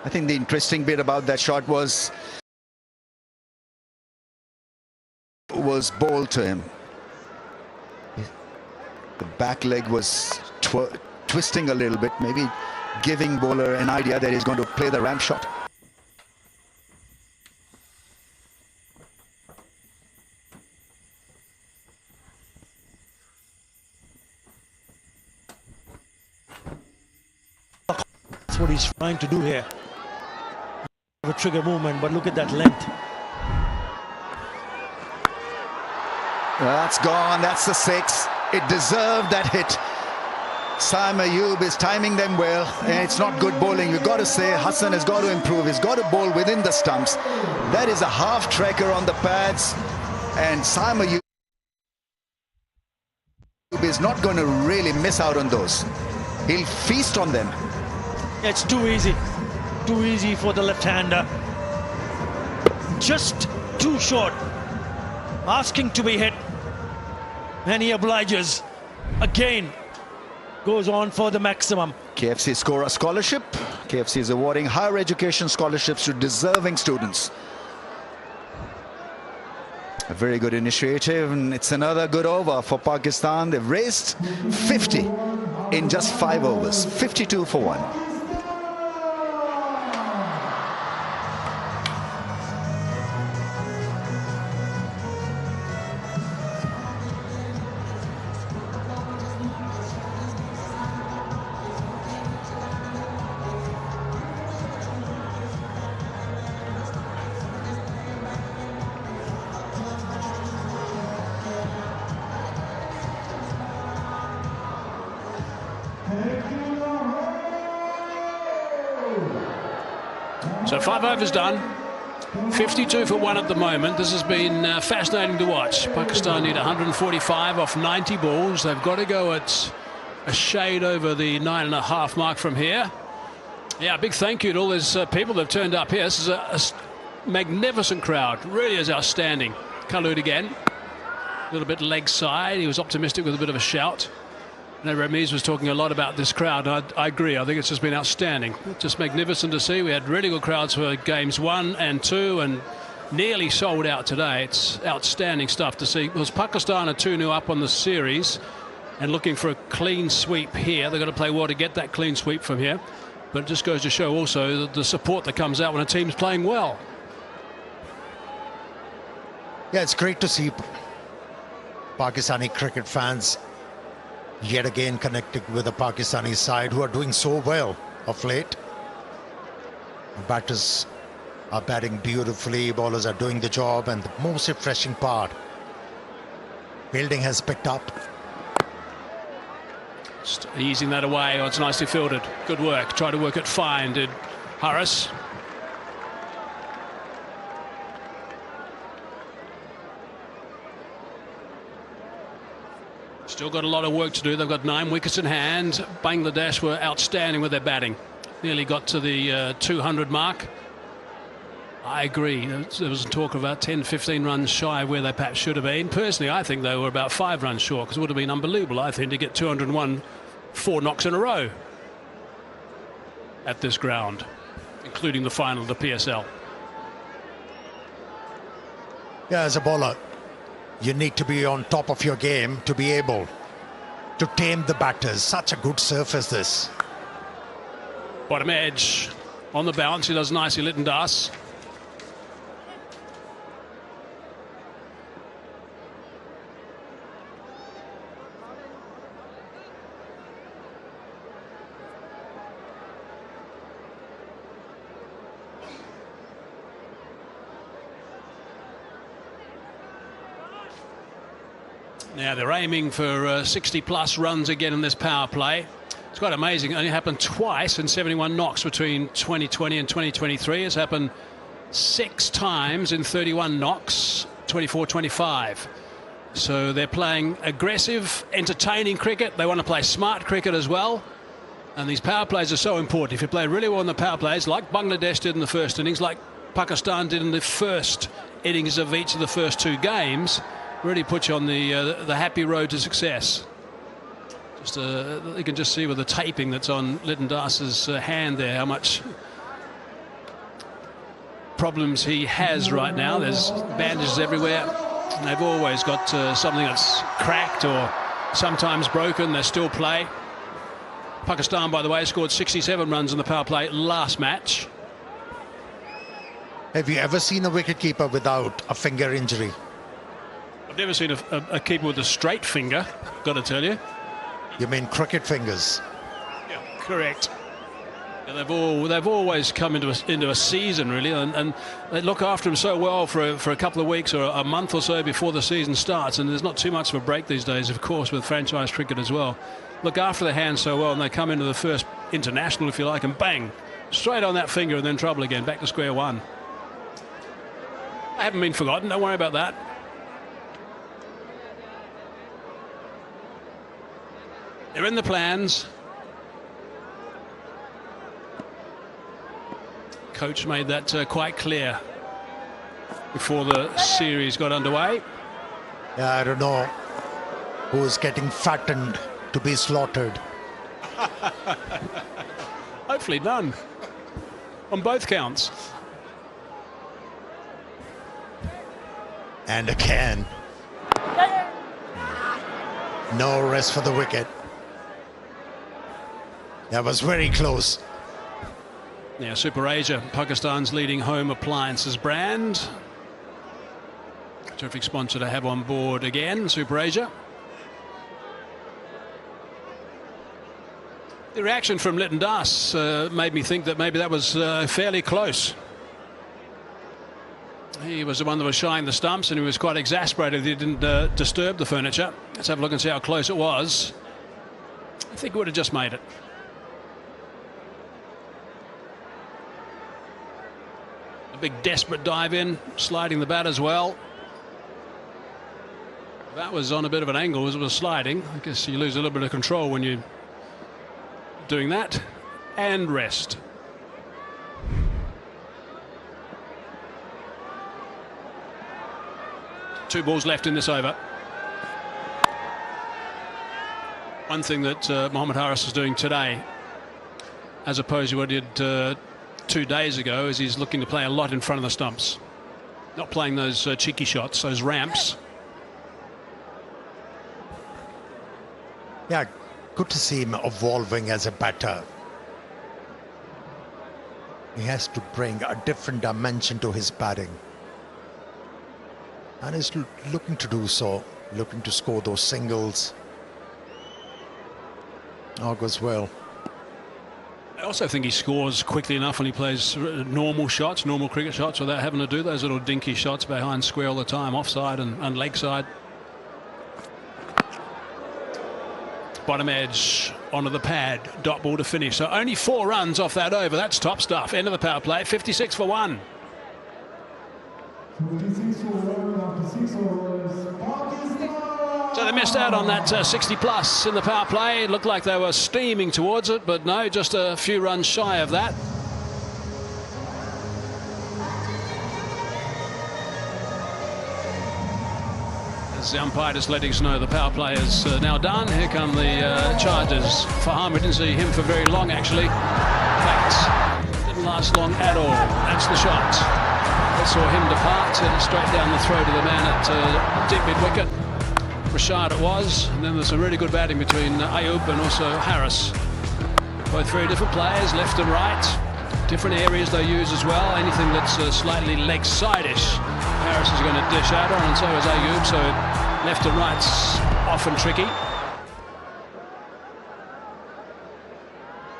I think the interesting bit about that shot was bowled to him. The back leg was twisting a little bit, maybe giving bowler an idea that he's going to play the ramp shot. That's what he's trying to do here. A trigger movement, but look at that length. That's gone. That's the 6. It deserved that hit. Saim Ayub is timing them well, and it's not good bowling. You've got to say Hassan has got to improve. He's got to bowl within the stumps. That is a half tracker on the pads, and Saim Ayub is not going to really miss out on those. He'll feast on them. It's too easy for the left-hander. Just too short, asking to be hit, and he obliges again. Goes on for the maximum. KFC score a scholarship. KFC is awarding higher education scholarships to deserving students. A very good initiative, and it's another good over for Pakistan. They've raised 50 in just 5 overs, 52 for 1. So 5 overs done, 52 for 1 at the moment. This has been fascinating to watch. Pakistan need 145 off 90 balls. They've got to go at a shade over the 9.5 mark from here. Yeah, big thank you to all those people that have turned up here. This is a magnificent crowd. Really is outstanding. Khalid again, a little bit leg side. He was optimistic with a bit of a shout. I know Ramiz was talking a lot about this crowd, and I agree. I think it's just been outstanding. Just magnificent to see. We had really good crowds for games 1 and 2 and nearly sold out today. It's outstanding stuff to see. Because Pakistan are 2-0 up on the series and looking for a clean sweep here. They've got to play well to get that clean sweep from here. But it just goes to show also the support that comes out when a team's playing well. Yeah, it's great to see Pakistani cricket fans yet again connected with the Pakistani side, who are doing so well of late. Batters are batting beautifully, bowlers are doing the job, and the most refreshing part, fielding has picked up. Just easing that away. Oh, it's nicely fielded. Good work. Tried to work it fine, did Harris. Still got a lot of work to do. They've got 9 wickets in hand. Bangladesh were outstanding with their batting. Nearly got to the 200 mark. I agree. There was talk of about 10-15 runs shy where they perhaps should have been. Personally, I think they were about 5 runs short, because it would have been unbelievable, I think, to get 201 4 knocks in a row at this ground, including the final of the PSL. Yeah, as a bowler, you need to be on top of your game to be able to tame the batters. Such a good surface this. Bottom edge on the bounce. He does nicely, Lytton Das. Now they're aiming for 60 plus runs again in this power play. It's quite amazing. It only happened twice in 71 knocks between 2020 and 2023. It's happened 6 times in 31 knocks, 24-25. So they're playing aggressive, entertaining cricket. They want to play smart cricket as well. And these power plays are so important. If you play really well in the power plays, like Bangladesh did in the first innings, like Pakistan did in the first innings of each of the first 2 games, really puts you on the happy road to success. Just you can just see with the taping that's on Lytton Das's hand there how much problems he has right now. There's bandages everywhere. And they've always got something that's cracked or sometimes broken. They still play. Pakistan, by the way, scored 67 runs in the power play last match. Have you ever seen a wicketkeeper without a finger injury? I've never seen a keeper with a straight finger, got to tell you. You mean cricket fingers? Yeah, correct. Yeah, they've always come into a season, really, and they look after him so well for a couple of weeks or a month or so before the season starts. And there's not too much of a break these days, of course, with franchise cricket as well. Look after their hands so well, and they come into the first international, if you like, and bang, straight on that finger, and then trouble again, back to square one. I haven't been forgotten, don't worry about that. They're in the plans. Coach made that quite clear before the series got underway. Yeah, I don't know who's getting fattened to be slaughtered. Hopefully none. On both counts. And again. No rest for the wicket. That was very close. Yeah, Super Asia, Pakistan's leading home appliances brand. Terrific sponsor to have on board again, Super Asia. The reaction from Litton Das made me think that maybe that was fairly close. He was the one that was shying the stumps, and he was quite exasperated that he didn't disturb the furniture. Let's have a look and see how close it was. I think he would have just made it. A big desperate dive in, sliding the bat as well. That was on a bit of an angle as it was sliding. I guess you lose a little bit of control when you're doing that. And rest. Two balls left in this over. One thing that Mohammad Haris is doing today, as opposed to what he did 2 days ago, is he's looking to play a lot in front of the stumps. Not playing those cheeky shots, those ramps. Yeah, good to see him evolving as a batter. He has to bring a different dimension to his batting. And he's looking to do so, looking to score those singles. All goes well. I also think he scores quickly enough when he plays normal shots, normal cricket shots, without having to do those little dinky shots behind square all the time, offside and leg side. Bottom edge onto the pad, dot ball to finish. So only 4 runs off that over. That's top stuff. End of the power play, 56 for 1. So they missed out on that 60 plus in the power play. It looked like they were steaming towards it, but no, just a few runs shy of that. As the umpire just letting us know the power play is now done. Here come the charges. Faham, we didn't see him for very long actually. In fact, didn't last long at all. That's the shot. We saw him depart, headed straight down the throat of the man at deep mid-wicket. Rashad it was, and then there's some really good batting between Ayub and also Haris. Both very different players, left and right. Different areas they use as well. Anything that's slightly leg side-ish, Haris is going to dish out on, and so is Ayub. So left and right's often tricky.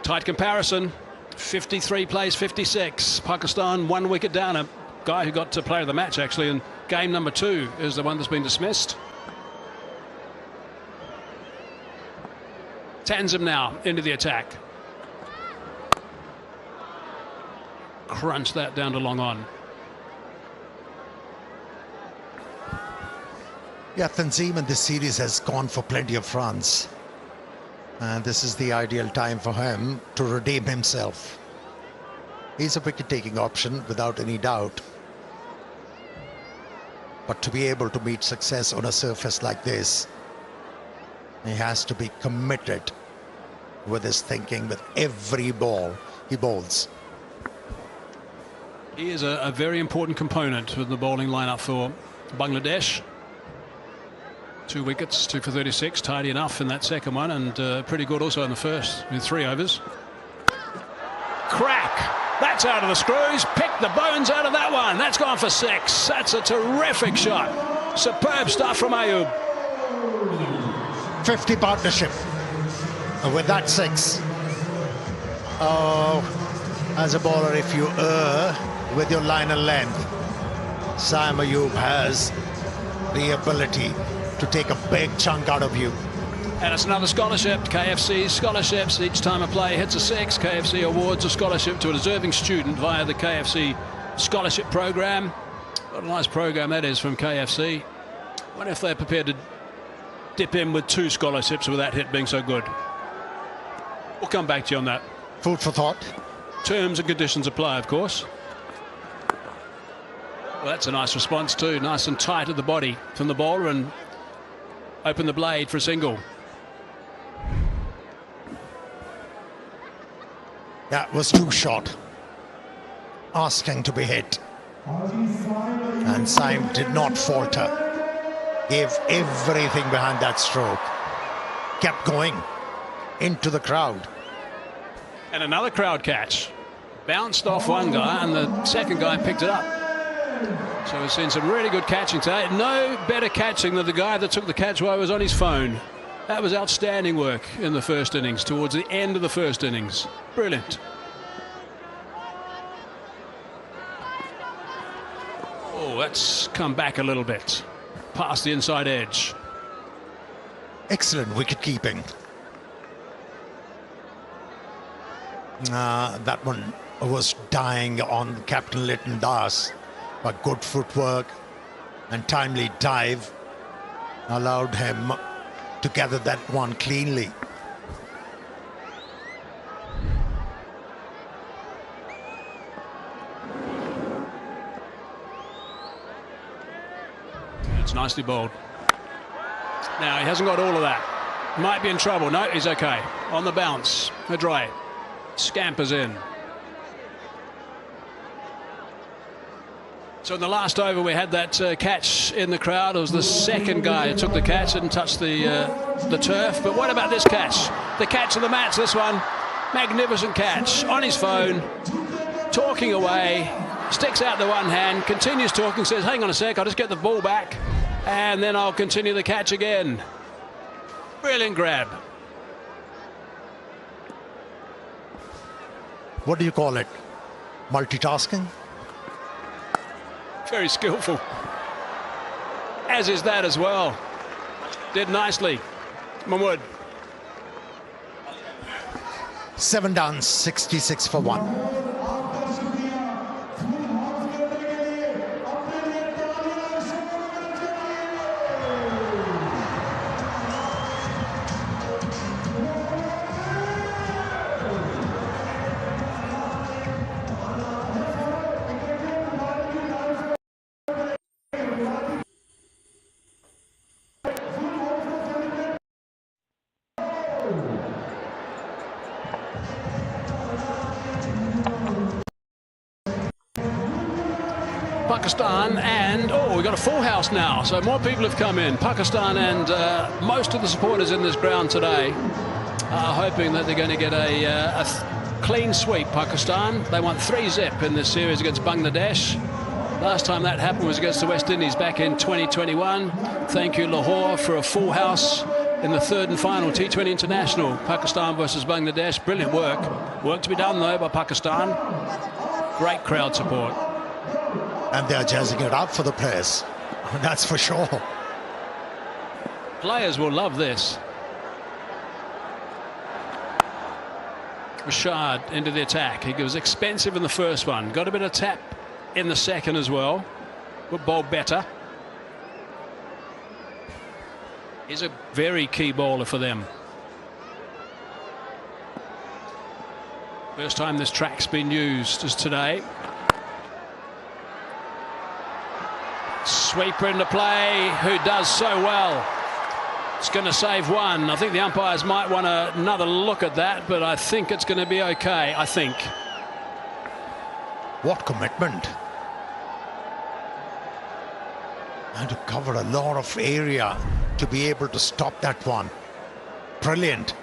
Tight comparison. 53 plays 56. Pakistan 1 wicket down. A guy who got to player of the match actually in game number 2 is the one that's been dismissed. Tanzim now into the attack. Crunch that down to long on. Yeah, Tanzim in this series has gone for plenty of runs. And this is the ideal time for him to redeem himself. He's a wicket-taking option without any doubt. But to be able to meet success on a surface like this, he has to be committed with his thinking with every ball he bowls. He is a very important component of the bowling lineup for Bangladesh. 2 wickets, 2 for 36, tidy enough in that second one, and pretty good also in the first with 3 overs. Crack! That's out of the screws. Pick the bones out of that one. That's gone for 6. That's a terrific shot. Superb stuff from Ayub. 50 partnership with that 6. Oh, as a bowler, if you err with your line and length, Saim Ayub has the ability to take a big chunk out of you. And it's another scholarship. KFC scholarships. Each time a player hits a 6, KFC awards a scholarship to a deserving student via the KFC scholarship program. What a nice program that is from KFC. What if they're prepared to dip in with 2 scholarships with that hit being so good? We'll come back to you on that. Food for thought. Terms and conditions apply, of course. Well, that's a nice response too. Nice and tight at the body from the bowler, and open the blade for a single. That was too short. Asking to be hit. And Saim did not falter. Gave everything behind that stroke. Kept going into the crowd. And another crowd catch. Bounced off one guy and the second guy picked it up. So we've seen some really good catching today. No better catching than the guy that took the catch while he was on his phone. That was outstanding work in the first innings, towards the end of the first innings. Brilliant. Oh, that's come back a little bit. Past the inside edge. Excellent wicket keeping. That one was dying on Captain Lytton Das, but good footwork and timely dive allowed him to gather that one cleanly. It's nicely bowled. Now, he hasn't got all of that. Might be in trouble. No, he's okay. On the bounce. Madray scampers in. So in the last over, we had that catch in the crowd. It was the second guy who took the catch, didn't touch the turf. But what about this catch? The catch of the match, this one. Magnificent catch. On his phone, talking away, sticks out the one hand, continues talking, says, hang on a sec, I'll just get the ball back, and then I'll continue the catch again. Brilliant grab. What do you call it? Multitasking? Very skillful. As is that as well. Did nicely. Mahmood. 7 done, 66 for 1. Pakistan, and we've got a full house now, so more people have come in. Pakistan and most of the supporters in this ground today are hoping that they're going to get a clean sweep. Pakistan, they won 3-0 in this series against Bangladesh. Last time that happened was against the West Indies back in 2021. Thank you, Lahore, for a full house in the third and final T20 International. Pakistan versus Bangladesh. Brilliant work. Work to be done, though, by Pakistan. Great crowd support. And they're jazzing it up for the players. That's for sure. Players will love this. Rashad into the attack. He was expensive in the first one. Got a bit of tap in the second as well. But bowled better. He's a very key bowler for them. First time this track's been used is today. Sweeper into play, who does so well. It's going to save one. I think the umpires might want another look at that, but I think it's going to be okay, I think. What commitment. And to cover a lot of area to be able to stop that one. Brilliant.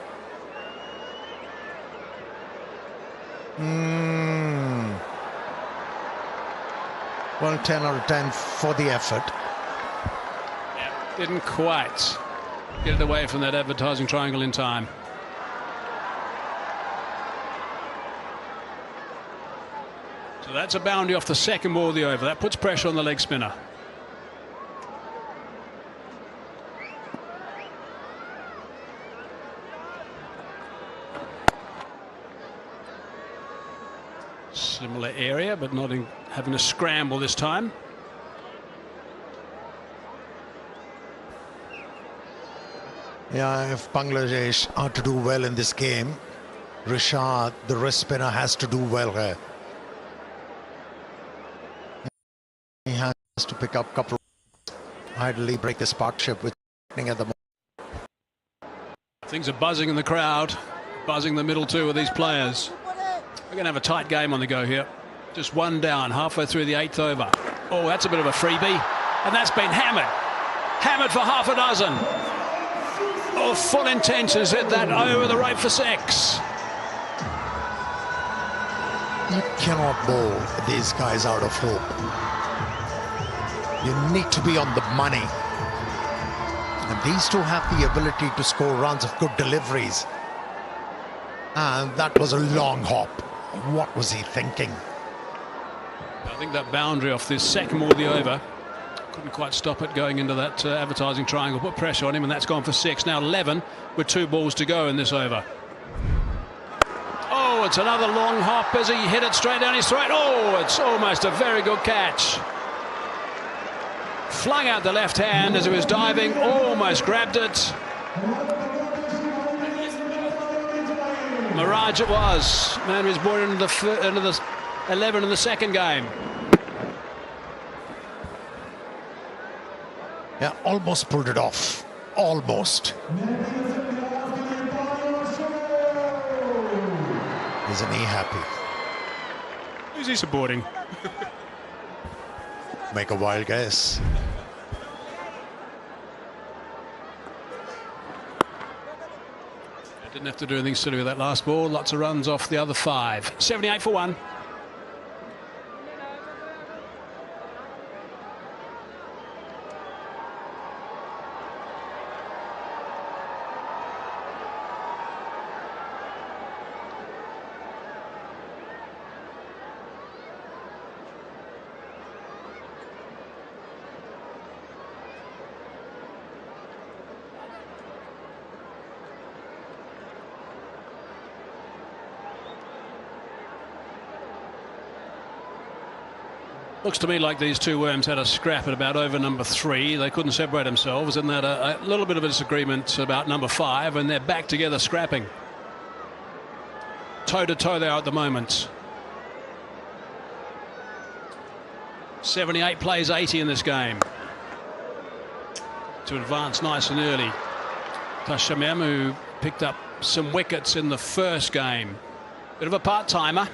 Well, 10 out of 10 for the effort. Yeah, didn't quite get it away from that advertising triangle in time. So that's a boundary off the second ball of the over. That puts pressure on the leg spinner. Similar area, but not having a scramble this time. Yeah, if Bangladesh are to do well in this game, Rishad, the wrist spinner, has to do well here. He has to pick up a couple of, ideally break this partnership with at the moment. Things are buzzing in the crowd, buzzing the middle two of these players. We're going to have a tight game on the go here. Just one down, halfway through the 8th over. Oh, that's a bit of a freebie. And that's been hammered. Hammered for half a dozen. Oh, full intentions hit that over the rope for 6. You cannot bowl these guys out of hope. You need to be on the money. And these two have the ability to score runs of good deliveries. And that was a long hop. What was he thinking? I think that boundary off this second ball of the over couldn't quite stop it going into that advertising triangle. Put pressure on him, and that's gone for 6. Now 11 with 2 balls to go in this over. Oh, it's another long hop as he hit it straight down his throat. Oh, it's almost a very good catch. Flung out the left hand as he was diving, almost grabbed it. Mirage it was. Man was born into the 11 in the second game. Yeah, almost pulled it off. Almost. Isn't he happy? Who's he supporting? Make a wild guess. Didn't have to do anything silly with that last ball. Lots of runs off the other 5. 78 for 1. Looks to me like these two worms had a scrap at about over number 3. They couldn't separate themselves, and they had a little bit of a disagreement about number 5, and they're back together scrapping. Toe to toe they are at the moment. 78 plays 80 in this game. To advance nice and early. Tashamem, who picked up some wickets in the first game. Bit of a part-timer.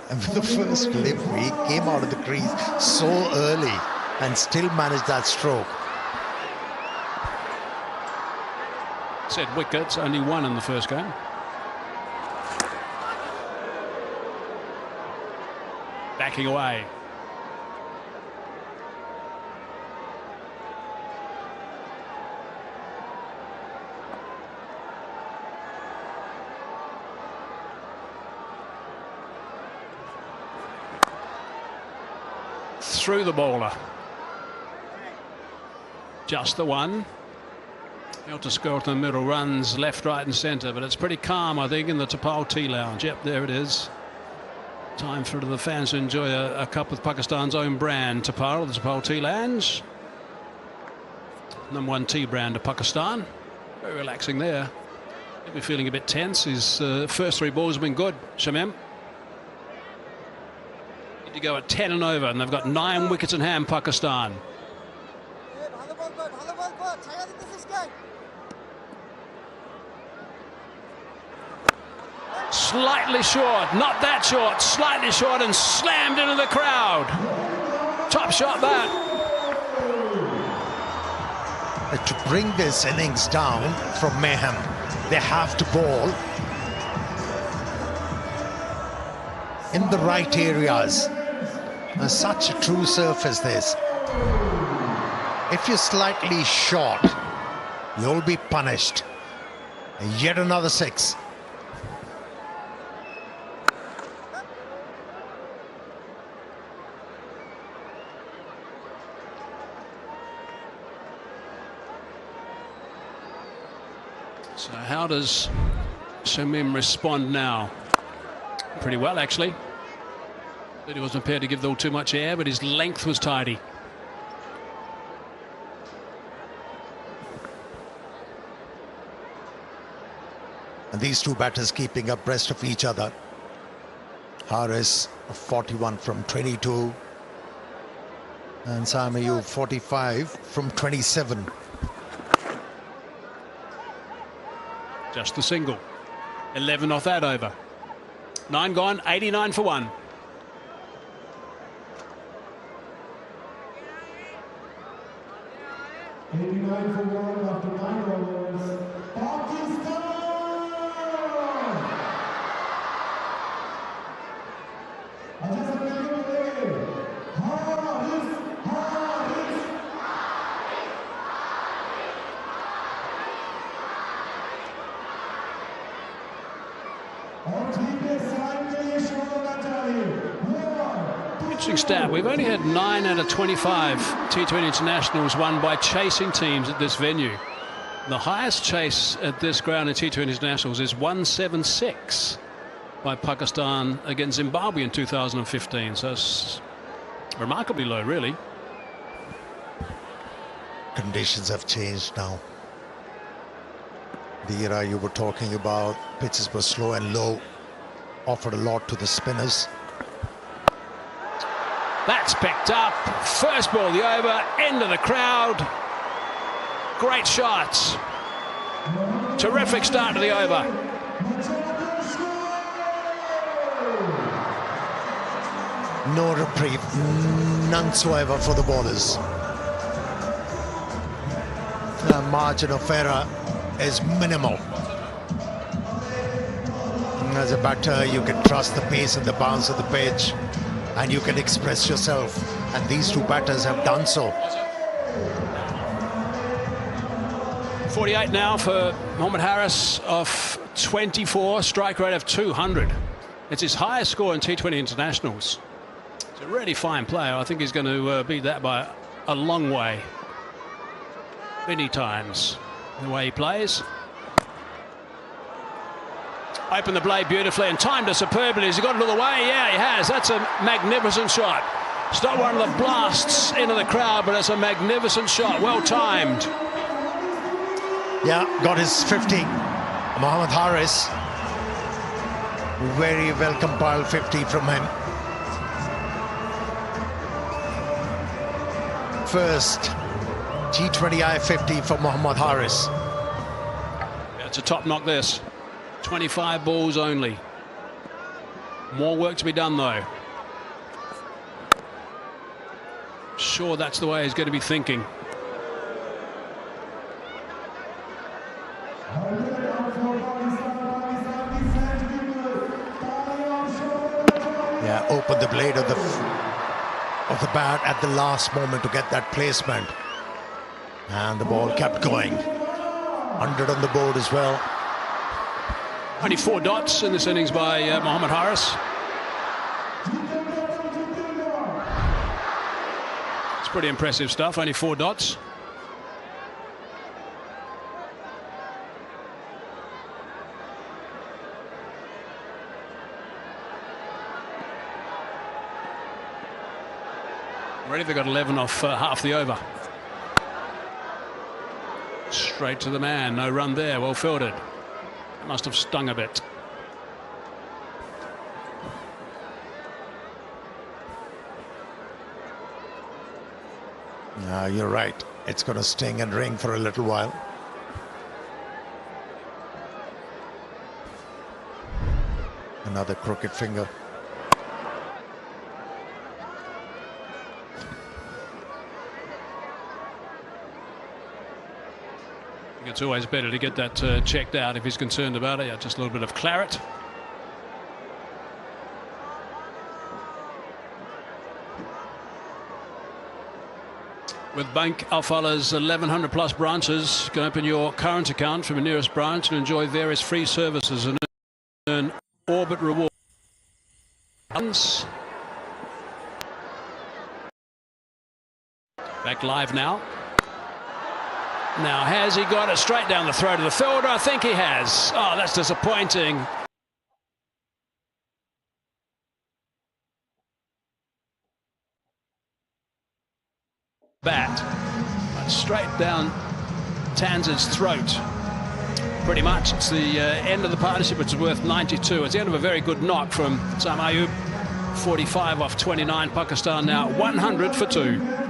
And with the first delivery, he came out of the crease so early and still managed that stroke. Said wickets, only 1 in the first game. Backing away. Through the bowler. Just the one. Helter Skelter in the middle, runs left, right and centre, but it's pretty calm, I think, in the Tapal Tea Lounge. Yep, there it is. Time for the fans to enjoy a cup with Pakistan's own brand, Tapal, the Tapal Tea Lounge. #1 tea brand of Pakistan. Very relaxing there. He'll be feeling a bit tense. His first 3 balls have been good, Shamim. To go at 10 and over, and they've got 9 wickets in hand, Pakistan. slightly short, not that short, slightly short, and slammed into the crowd. Top shot that. To bring this innings down from mayhem, they have to bowl in the right areas. Such a true surface this. If you're slightly short, you'll be punished. Yet another 6. So how does Shamim respond now? Pretty well, actually. But he wasn't prepared to give all too much air, but his length was tidy. And these two batters keeping abreast of each other. Harris 41 from 22 and Saim Ayub 45 from 27. Just the single. 11 off that over. 9 gone, 89 for 1. Interesting stat. We've only had 9 out of 25 T20 internationals won by chasing teams at this venue. The highest chase at this ground in T20 internationals is 176 by Pakistan against Zimbabwe in 2015. So it's remarkably low, really. Conditions have changed now. The era you were talking about, pitches were slow and low, offered a lot to the spinners. That's picked up. First ball, the over, end of the crowd. Great shots. Terrific start to the over. No reprieve, none whatsoever for the bowlers. The margin of error is minimal. As a batter, you can trust the pace and the bounce of the pitch, and you can express yourself, and these two batters have done so. 48 now for Mohammad Harris of 24, strike rate of 200. It's his highest score in T20 internationals. He's a really fine player. I think he's going to beat that by a long way. Many times the way he plays. Opened the blade beautifully and timed it superbly. Has he got it all the way? Yeah, he has. That's a magnificent shot. It's not one of the blasts into the crowd, but it's a magnificent shot. Well timed. Yeah, got his 50. Mohammad Harris. Very well compiled 50 from him. First T20I 50 for Mohammad Harris. Yeah, it's a top knock this. 25 balls only. More work to be done though. Sure, that's the way he's going to be thinking. Yeah, opened the blade of the bat at the last moment to get that placement, and the ball kept going. 100 on the board as well. Only 4 dots in this innings by Mohammad Harris. It's pretty impressive stuff. Only 4 dots. Already they've got 11 off half the over. Straight to the man. No run there. Well fielded. Must have stung a bit. You're right. It's going to sting and ring for a little while. Another crooked finger. I think it's always better to get that checked out if he's concerned about it. Yeah, just a little bit of claret. With Bank Alfala's 1,100 plus branches, you can open your current account from your nearest branch and enjoy various free services and earn Orbit rewards. Back live now. Now, has he got it straight down the throat of the fielder? I think he has. Oh, that's disappointing. Bat, but straight down Tanz's throat. Pretty much, it's the end of the partnership, which is worth 92. It's the end of a very good knock from Saima Ayub. 45 off 29. Pakistan now 100 for 2.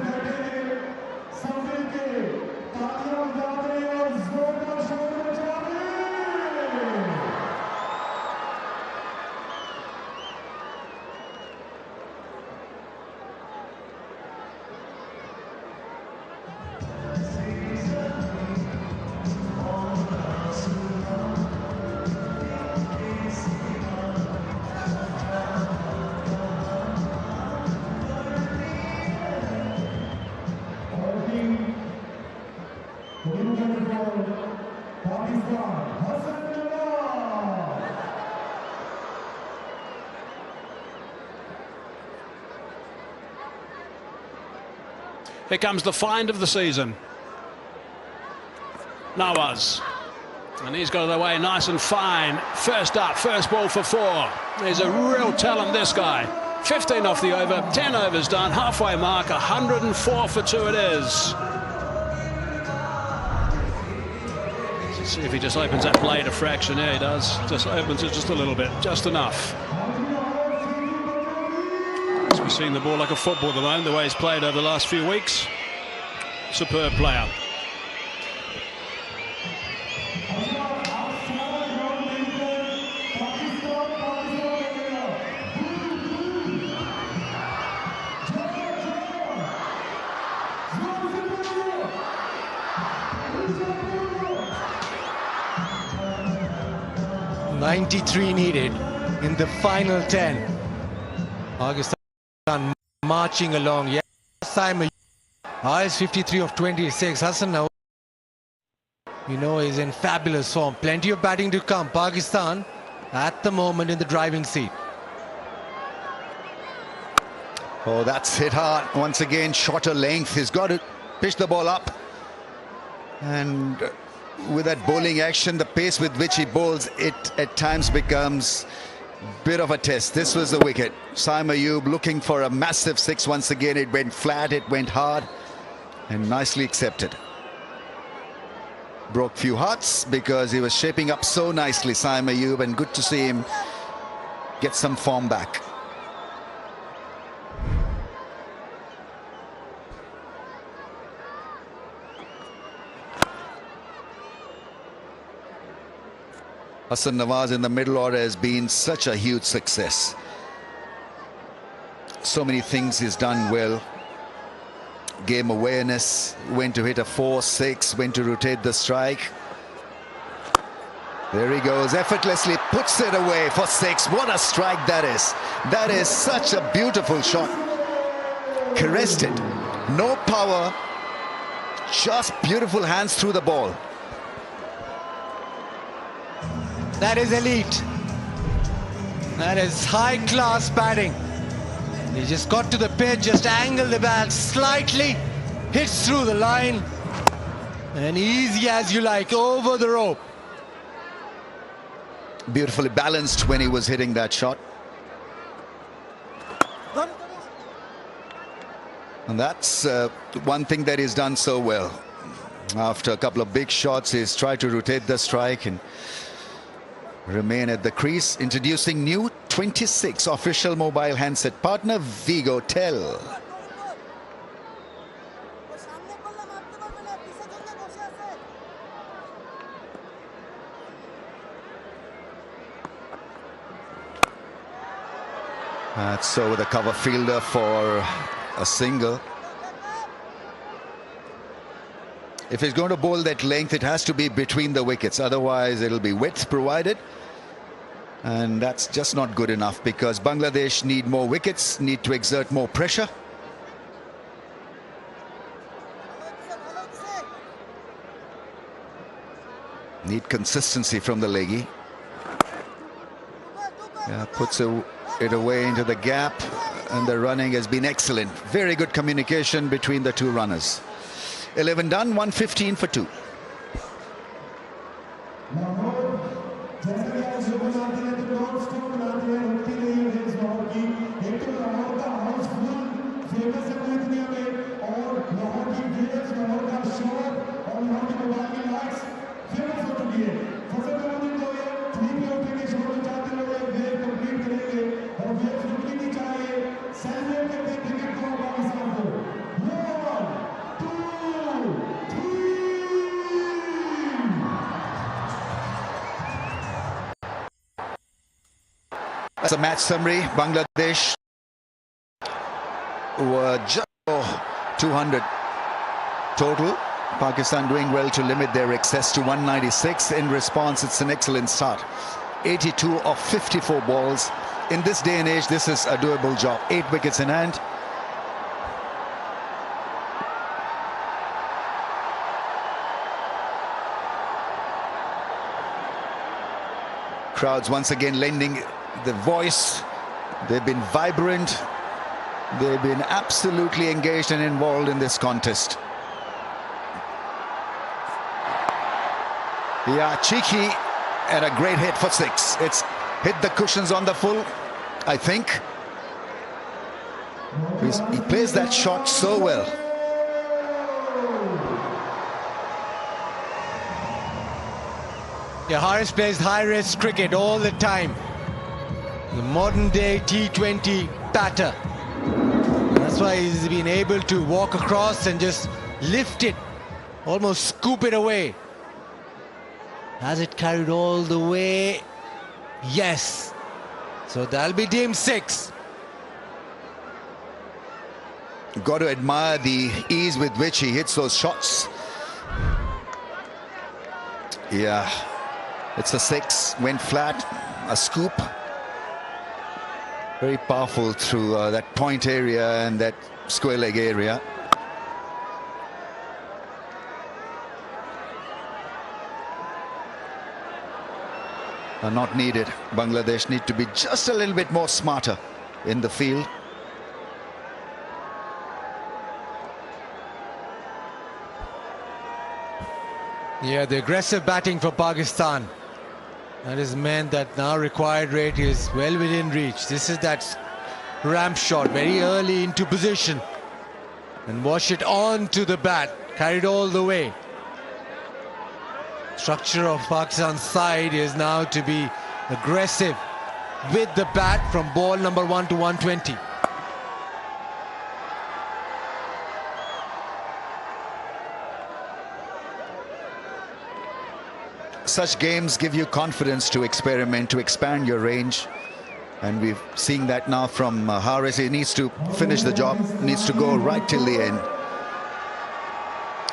Here comes the find of the season. Nawaz. And he's got it away nice and fine. First up, first ball for 4. He's a real talent, this guy. 15 off the over, 10 overs done, halfway mark, 104 for 2 it is. Let's see if he just opens that blade a fraction. Yeah, he does. Just opens it just a little bit, just enough. We're seeing the ball like a football at the moment, the way he's played over the last few weeks. Superb player. .93 needed in the final 10. Pakistan marching along. Yeah, Saima is 53 of 26. Hassan now, you know, is in fabulous form. Plenty of batting to come. Pakistan at the moment in the driving seat. Oh, that's hit hard. Once again, shorter length. He's got to pitch the ball up. And with that bowling action, the pace with which he bowls, it at times becomes a bit of a test. This was the wicket. Saima Ayub looking for a massive 6 once again. It went flat, it went hard, and nicely accepted. Broke few hearts because he was shaping up so nicely, Saima Ayub, and good to see him get some form back. Hassan Nawaz in the middle order has been such a huge success. So many things he's done well. Game awareness, when to hit a 4-6, when to rotate the strike. There he goes, effortlessly puts it away for 6. What a strike that is. That is such a beautiful shot. Caressed it. No power, just beautiful hands through the ball. That is elite. That is high-class batting. He just got to the pitch, just angled the bat slightly, hits through the line, and easy as you like, over the rope. Beautifully balanced when he was hitting that shot. And that's one thing that he's done so well. After a couple of big shots, he's tried to rotate the strike and remain at the crease. Introducing new 26 official mobile handset partner Vigotel. That's over the cover fielder for a single. If he's going to bowl that length, it has to be between the wickets. Otherwise, it'll be width provided. And that's just not good enough because Bangladesh need more wickets, need to exert more pressure. Need consistency from the leggy. Yeah, puts it away into the gap, and the running has been excellent. Very good communication between the two runners. 11 done, 115 for 2. That's a match summary. Bangladesh were just 200 total. Pakistan doing well to limit their excess to 196. In response, it's an excellent start. 82 of 54 balls. In this day and age, this is a doable job. 8 wickets in hand. Crowds once again lending the voice. They've been vibrant. They've been absolutely engaged and involved in this contest. Yeah, cheeky and a great hit for 6. It's hit the cushions on the full, I think. He plays that shot so well. Yeah, Haris plays high-risk cricket all the time. The modern-day T20 batter. That's why he's been able to walk across and just lift it, almost scoop it away. Has it carried all the way? Yes. So that'll be deemed 6. Got to admire the ease with which he hits those shots. Yeah, it's a 6. Went flat, a scoop. Very powerful through that point area and that square leg area. Are not needed. Bangladesh need to be just a little bit more smarter in the field. Yeah, the aggressive batting for Pakistan. That has meant that now required rate is well within reach. This is that ramp shot, very early into position. And wash it on to the bat, carried all the way. Structure of Pakistan's side is now to be aggressive with the bat from ball number 1 to 120. Such games give you confidence to experiment, to expand your range. And we've seen that now from Haris. He needs to finish the job, needs to go right till the end.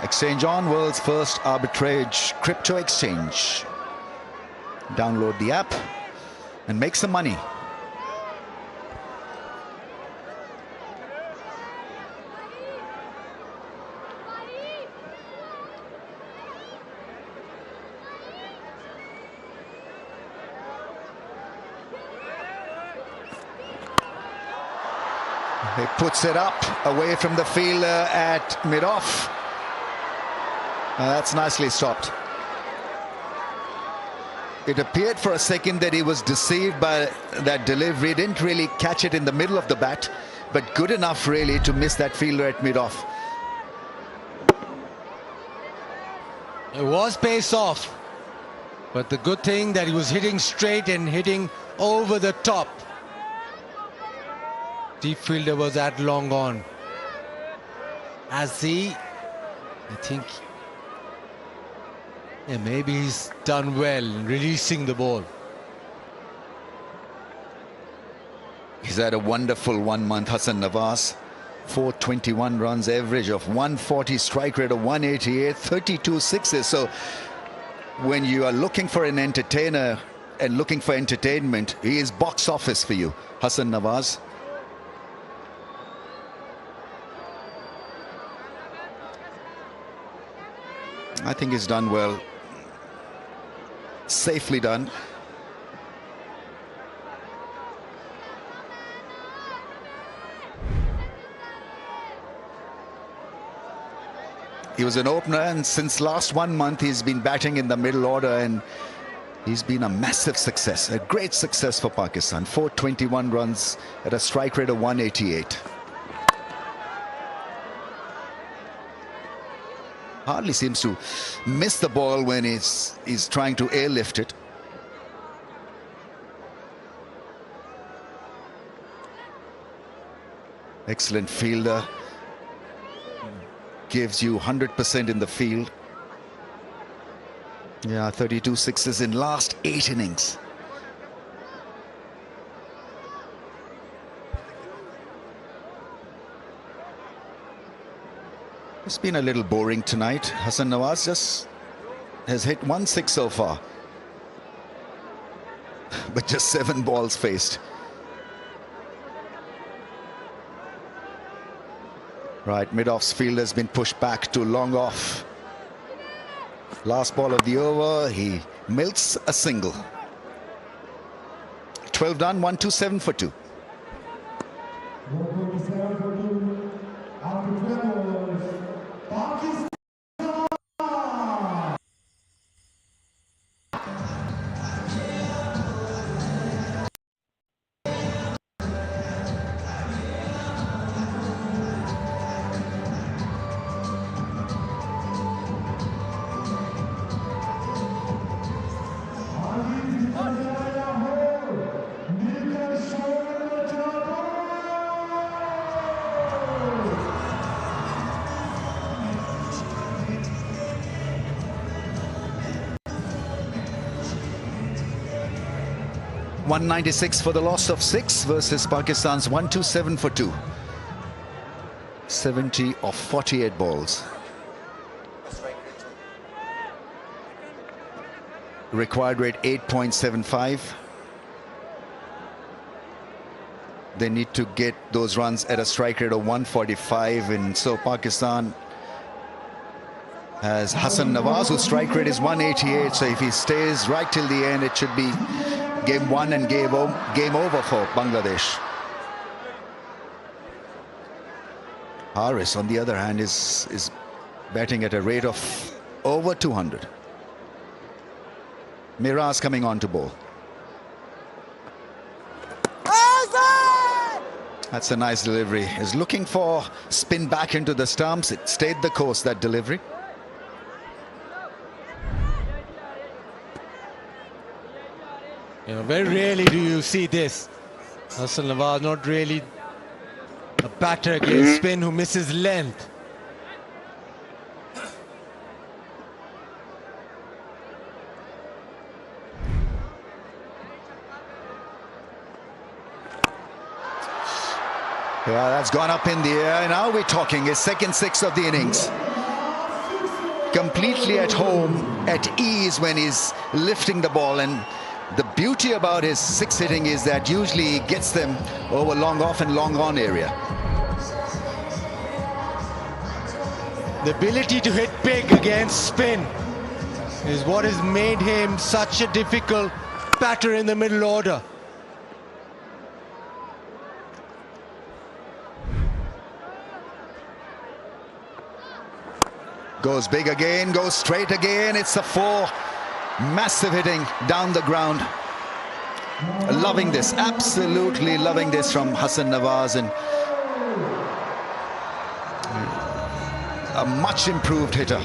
Exchange on, world's first arbitrage crypto exchange. Download the app and make some money. He puts it up away from the fielder at mid-off. That's nicely stopped. It appeared for a second that he was deceived by that delivery. Didn't really catch it in the middle of the bat, but good enough really to miss that fielder at mid-off. It was pace off, but the good thing that he was hitting straight and hitting over the top. Deep fielder was at long on. As I think, yeah, maybe he's done well in releasing the ball. He's had a wonderful 1 month, Hassan Nawaz. 421 runs, average of 140, strike rate of 188, 32 sixes. So when you are looking for an entertainer and looking for entertainment, he is box office for you, Hassan Nawaz. I think he's done well. Safely done. He was an opener, and since last 1 month he's been batting in the middle order, and he's been a massive success, a great success for Pakistan. 421 runs at a strike rate of 188. Hardly seems to miss the ball when he's trying to airlift it. Excellent fielder. Gives you 100% in the field. Yeah, 32 sixes in last 8 innings. It's been a little boring tonight. Hassan Nawaz just has hit 1 6 so far. But just 7 balls faced. Right, mid-off's field has been pushed back to long off. Last ball of the over, he milks a single. 12 done, 127 for 2. .196 for the loss of 6 versus Pakistan's 127 for 2. 70 of 48 balls. Required rate 8.75. They need to get those runs at a strike rate of 145, and so Pakistan has Hassan Nawaz, whose strike rate is 188. So if he stays right till the end, it should be game 1 and game over for Bangladesh. Haris, on the other hand, is batting at a rate of over 200. Miraz coming on to bowl. That's a nice delivery. Is looking for spin back into the stumps. It stayed the course, that delivery. You know, very rarely do you see this. Hassan Nawaz not really a batter against spin who misses length. Yeah, that's gone up in the air. Now we're talking his second 6 of the innings. Completely at home, at ease when he's lifting the ball, and the beauty about his 6 hitting is that usually he gets them over long off and long on area. The ability to hit big against spin is what has made him such a difficult batter in the middle order. Goes big again, goes straight again. It's a 4. Massive hitting down the ground. Loving this, absolutely loving this from Hassan Nawaz, and a much improved hitter.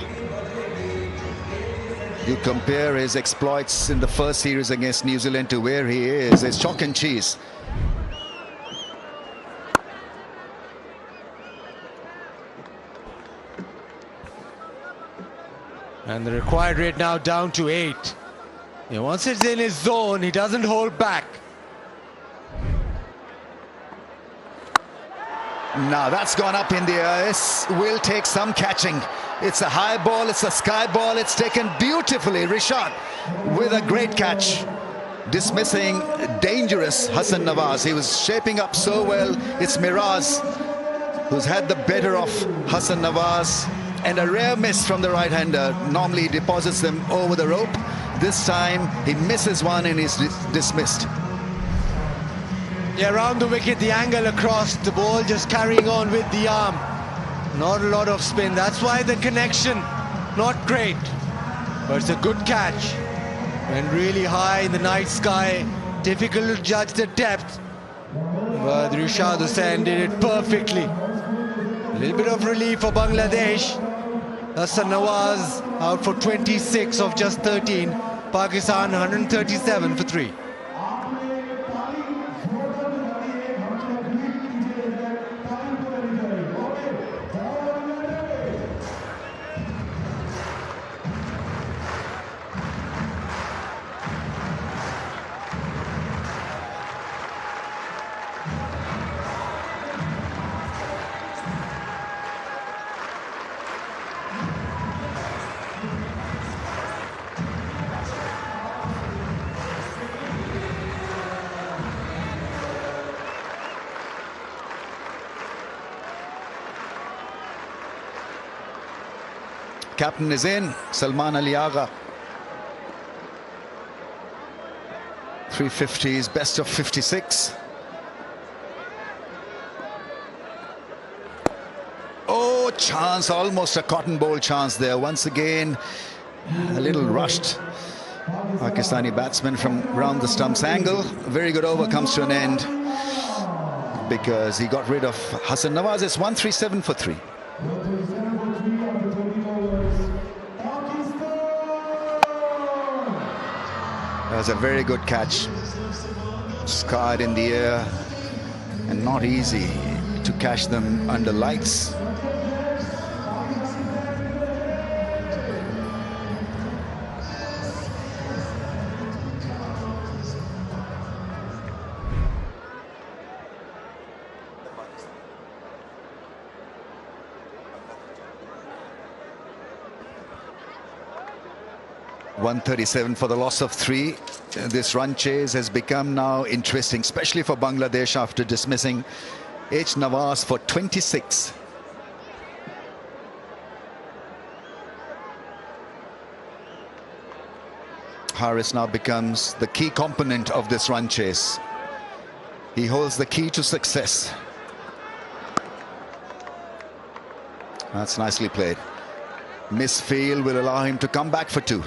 You compare his exploits in the first series against New Zealand to where he is, it's chalk and cheese. And the required rate now down to 8. You know, once it's in his zone, he doesn't hold back. Now that's gone up in the air. This will take some catching. It's a high ball, it's a sky ball. It's taken beautifully. Rishad with a great catch, dismissing dangerous Hassan Nawaz. He was shaping up so well. It's Miraz who's had the better of Hassan Nawaz, and a rare miss from the right-hander. Normally he deposits them over the rope. This time he misses one and is dismissed. Yeah, around the wicket, the angle across, the ball just carrying on with the arm. Not a lot of spin. That's why the connection not great, but it's a good catch. Went really high in the night sky. Difficult to judge the depth, but Rishad Hussain did it perfectly. A little bit of relief for Bangladesh. Hassan Nawaz out for 26 of just 13. Pakistan 137 for 3. Captain is in, Salman Ali Agha. 350s, best of 56. Oh, chance, almost a cotton bowl chance there. Once again, a little rushed. Pakistani batsman from round the stumps angle. Very good over comes to an end because he got rid of Hassan Nawaz. It's 137 for 3. That was a very good catch. Scarred in the air and not easy to catch them under lights. .137 for the loss of 3. This run chase has become now interesting, especially for Bangladesh after dismissing H. Nawaz for 26. Haris now becomes the key component of this run chase. He holds the key to success. That's nicely played. Misfield will allow him to come back for 2.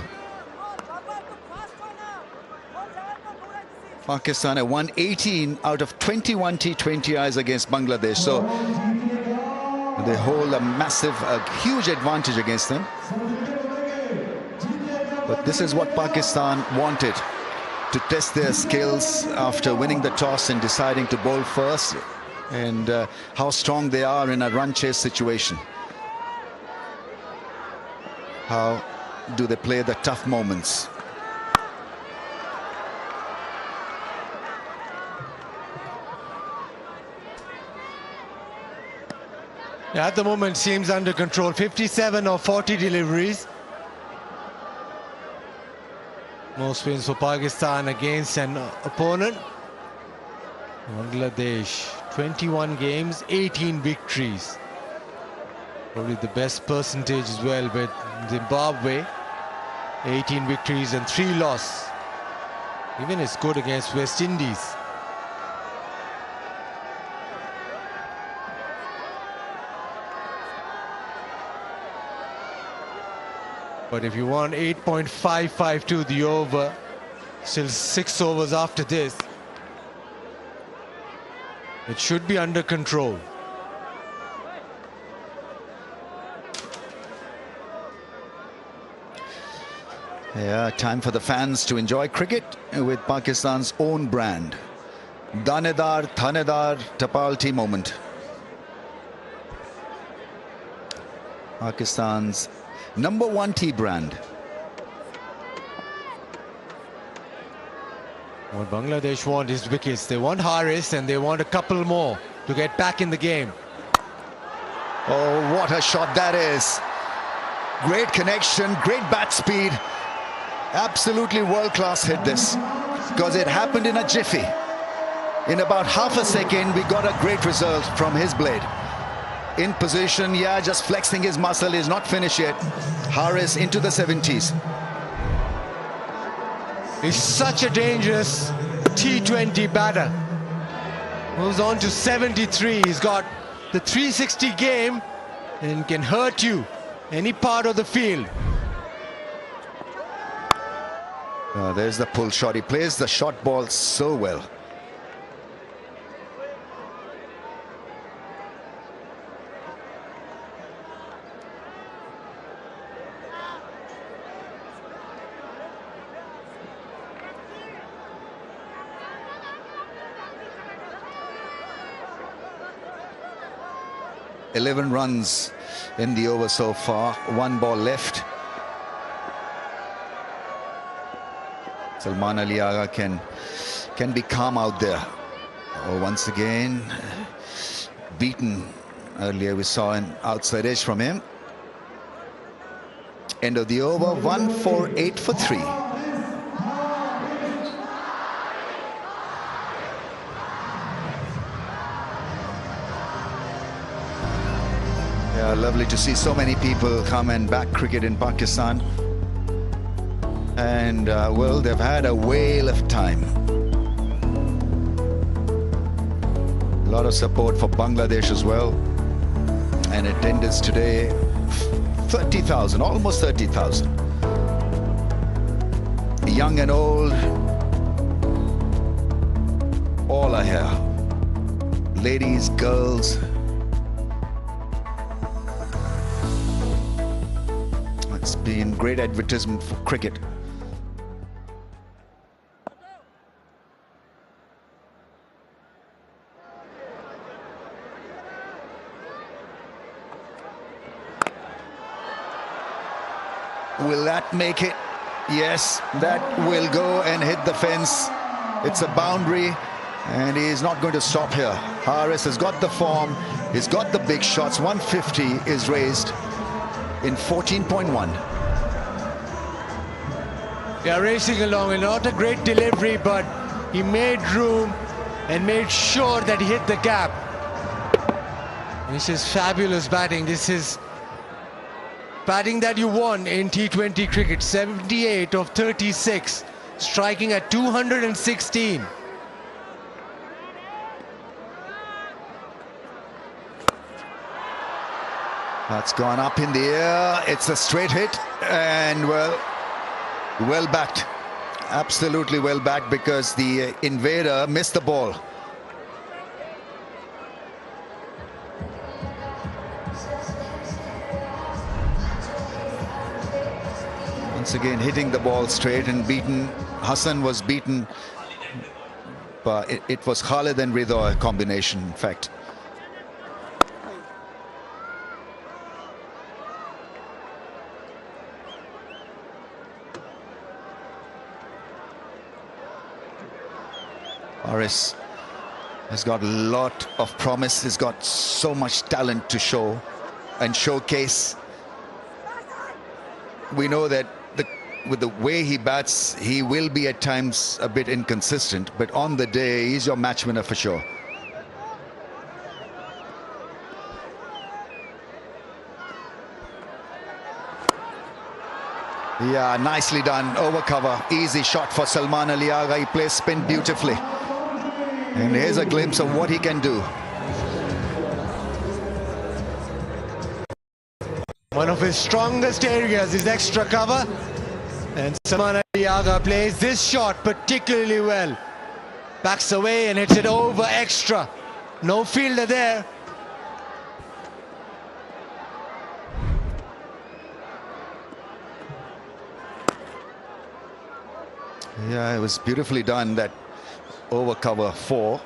Pakistan have won 18 out of 21 T20Is against Bangladesh, so they hold a massive, huge advantage against them. But this is what Pakistan wanted, to test their skills after winning the toss and deciding to bowl first, and how strong they are in a run chase situation. How do they play the tough moments? Yeah, at the moment seems under control. 57 of 40 deliveries. Most wins for Pakistan against an opponent. Bangladesh, 21 games, 18 victories. Probably the best percentage as well with Zimbabwe. 18 victories and 3 losses. Even it's good against West Indies. But if you want 8.552 the over, still 6 overs after this, it should be under control. Yeah, time for the fans to enjoy cricket with Pakistan's own brand. Danedar, Thanedar, Tapalti moment. Pakistan's #1 tea brand. What Bangladesh want is wickets. They want Haris and they want a couple more to get back in the game. Oh, what a shot that is. Great connection, great bat speed. Absolutely world-class hit this, because it happened in a jiffy. In about half a second, we got a great result from his blade. In position, yeah, just flexing his muscle. Is not finished yet. Haris into the 70s. He's such a dangerous T20 batter. Moves on to 73. He's got the 360 game and can hurt you any part of the field. There's the pull shot. He plays the short ball so well. Eleven runs in the over so far. One ball left. Salman Ali Agha can be calm out there. Oh, once again beaten. Earlier we saw an outside edge from him. End of the over. 1-4-8 for 3. Yeah, lovely to see so many people come and back cricket in Pakistan. And well, they've had a whale of time. A lot of support for Bangladesh as well. And attendance today, 30,000, almost 30,000. Young and old, all are here. Ladies, girls. It's been great advertisement for cricket. Will that make it? Yes, that will go and hit the fence. It's a boundary, and he's not going to stop here. Haris has got the form. He's got the big shots. 150 is raised in 14.1. Yeah, racing along, and not a great delivery, but he made room and made sure that he hit the gap. This is fabulous batting. This is batting that you won in T20 cricket. 78 of 36, striking at 216. That's gone up in the air. It's a straight hit, and well backed. Absolutely well backed, because the invader missed the ball. Once again hitting the ball straight and beaten. Hassan was beaten, but it was Khalid and Ridha combination, in fact. Haris has got a lot of promise. He's got so much talent to show and showcase. We know that with the way he bats, he will be at times a bit inconsistent, but on the day, he's your match winner for sure. Yeah, nicely done. Over cover. Easy shot for Salman Ali Agha. He plays spin beautifully. And here's a glimpse of what he can do. One of his strongest areas is extra cover. And Salman Ali Agha plays this shot particularly well. Backs away and hits it over extra. No fielder there. Yeah, it was beautifully done, that over cover 4.